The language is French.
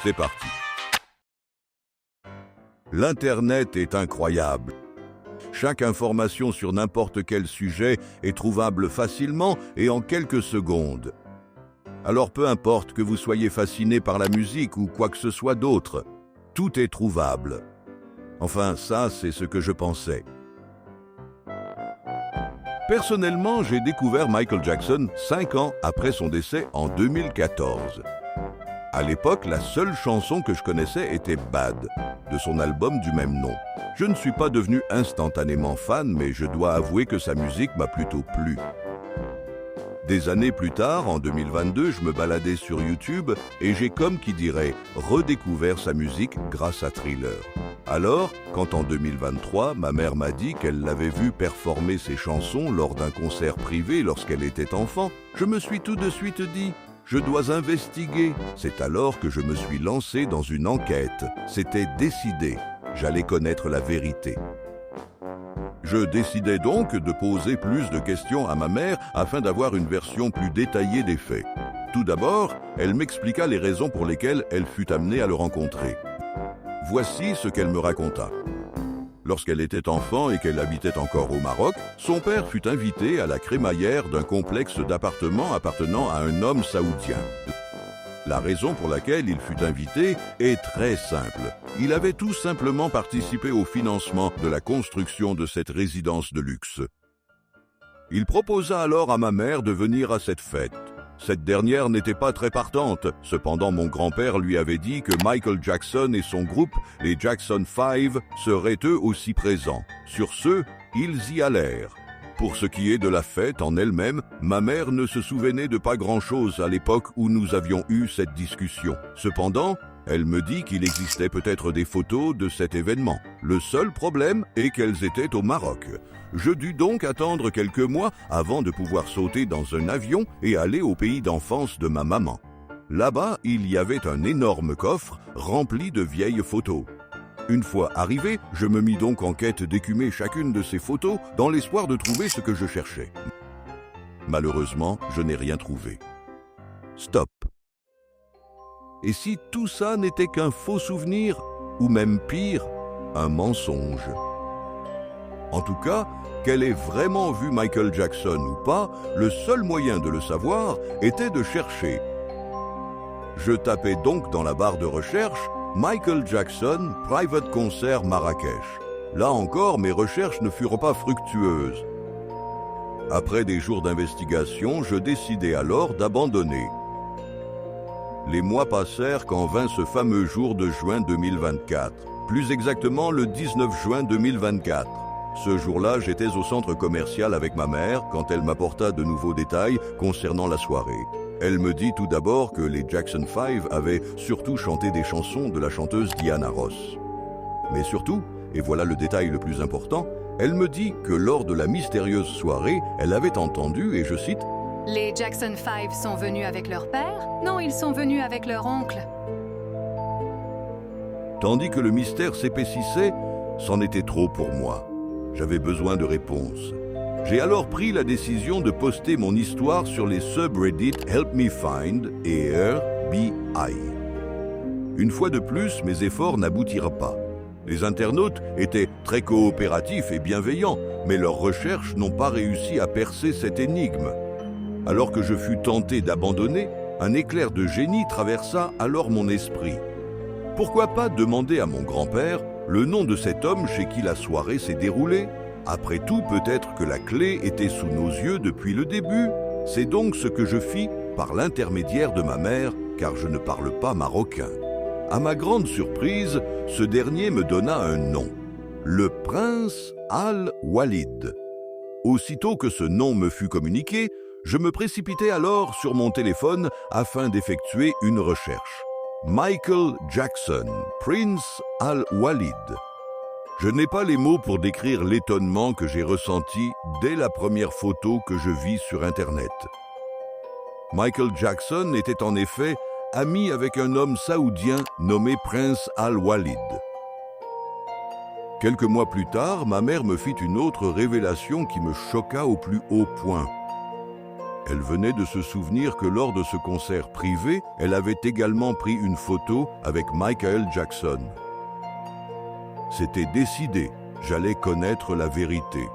C'est parti. L'Internet est incroyable. Chaque information sur n'importe quel sujet est trouvable facilement et en quelques secondes. Alors peu importe que vous soyez fasciné par la musique ou quoi que ce soit d'autre, tout est trouvable. Enfin, ça, c'est ce que je pensais. Personnellement, j'ai découvert Michael Jackson 5 ans après son décès en 2014. À l'époque, la seule chanson que je connaissais était Bad, de son album du même nom. Je ne suis pas devenu instantanément fan, mais je dois avouer que sa musique m'a plutôt plu. Des années plus tard, en 2022, je me baladais sur YouTube et j'ai, comme qui dirait, redécouvert sa musique grâce à Thriller. Alors, quand en 2023, ma mère m'a dit qu'elle l'avait vu performer ses chansons lors d'un concert privé lorsqu'elle était enfant, je me suis tout de suite dit « Je dois investiguer ». C'est alors que je me suis lancé dans une enquête. C'était décidé. J'allais connaître la vérité. Je décidai donc de poser plus de questions à ma mère afin d'avoir une version plus détaillée des faits. Tout d'abord, elle m'expliqua les raisons pour lesquelles elle fut amenée à le rencontrer. Voici ce qu'elle me raconta. Lorsqu'elle était enfant et qu'elle habitait encore au Maroc, son père fut invité à la crémaillère d'un complexe d'appartements appartenant à un homme saoudien. La raison pour laquelle il fut invité est très simple. Il avait tout simplement participé au financement de la construction de cette résidence de luxe. Il proposa alors à ma mère de venir à cette fête. Cette dernière n'était pas très partante. Cependant, mon grand-père lui avait dit que Michael Jackson et son groupe, les Jackson 5, seraient eux aussi présents. Sur ce, ils y allèrent. Pour ce qui est de la fête en elle-même, ma mère ne se souvenait de pas grand-chose à l'époque où nous avions eu cette discussion. Cependant, elle me dit qu'il existait peut-être des photos de cet événement. Le seul problème est qu'elles étaient au Maroc. Je dus donc attendre quelques mois avant de pouvoir sauter dans un avion et aller au pays d'enfance de ma maman. Là-bas, il y avait un énorme coffre rempli de vieilles photos. Une fois arrivé, je me mis donc en quête d'écumer chacune de ces photos dans l'espoir de trouver ce que je cherchais. Malheureusement, je n'ai rien trouvé. Stop. Et si tout ça n'était qu'un faux souvenir, ou même pire, un mensonge? En tout cas, qu'elle ait vraiment vu Michael Jackson ou pas, le seul moyen de le savoir était de chercher. Je tapais donc dans la barre de recherche Michael Jackson, Private Concert Marrakech. Là encore, mes recherches ne furent pas fructueuses. Après des jours d'investigation, je décidai alors d'abandonner. Les mois passèrent quand vint ce fameux jour de juin 2024, plus exactement le 19 juin 2024. Ce jour-là, j'étais au centre commercial avec ma mère quand elle m'apporta de nouveaux détails concernant la soirée. Elle me dit tout d'abord que les Jackson 5 avaient surtout chanté des chansons de la chanteuse Diana Ross. Mais surtout, et voilà le détail le plus important, elle me dit que lors de la mystérieuse soirée, elle avait entendu, et je cite, « Les Jackson 5 sont venus avec leur père? Non, ils sont venus avec leur oncle. » Tandis que le mystère s'épaississait, c'en était trop pour moi. J'avais besoin de réponses. J'ai alors pris la décision de poster mon histoire sur les subreddits Help Me Find et RBI. Une fois de plus, mes efforts n'aboutirent pas. Les internautes étaient très coopératifs et bienveillants, mais leurs recherches n'ont pas réussi à percer cette énigme. Alors que je fus tenté d'abandonner, un éclair de génie traversa alors mon esprit. Pourquoi pas demander à mon grand-père le nom de cet homme chez qui la soirée s'est déroulée? Après tout, peut-être que la clé était sous nos yeux depuis le début. C'est donc ce que je fis par l'intermédiaire de ma mère, car je ne parle pas marocain. À ma grande surprise, ce dernier me donna un nom, le prince Al-Walid. Aussitôt que ce nom me fut communiqué, je me précipitai alors sur mon téléphone afin d'effectuer une recherche. Michael Jackson, Prince Al-Walid. Je n'ai pas les mots pour décrire l'étonnement que j'ai ressenti dès la première photo que je vis sur Internet. Michael Jackson était en effet ami avec un homme saoudien nommé Prince Al-Walid. Quelques mois plus tard, ma mère me fit une autre révélation qui me choqua au plus haut point. Elle venait de se souvenir que lors de ce concert privé, elle avait également pris une photo avec Michael Jackson. C'était décidé, j'allais connaître la vérité.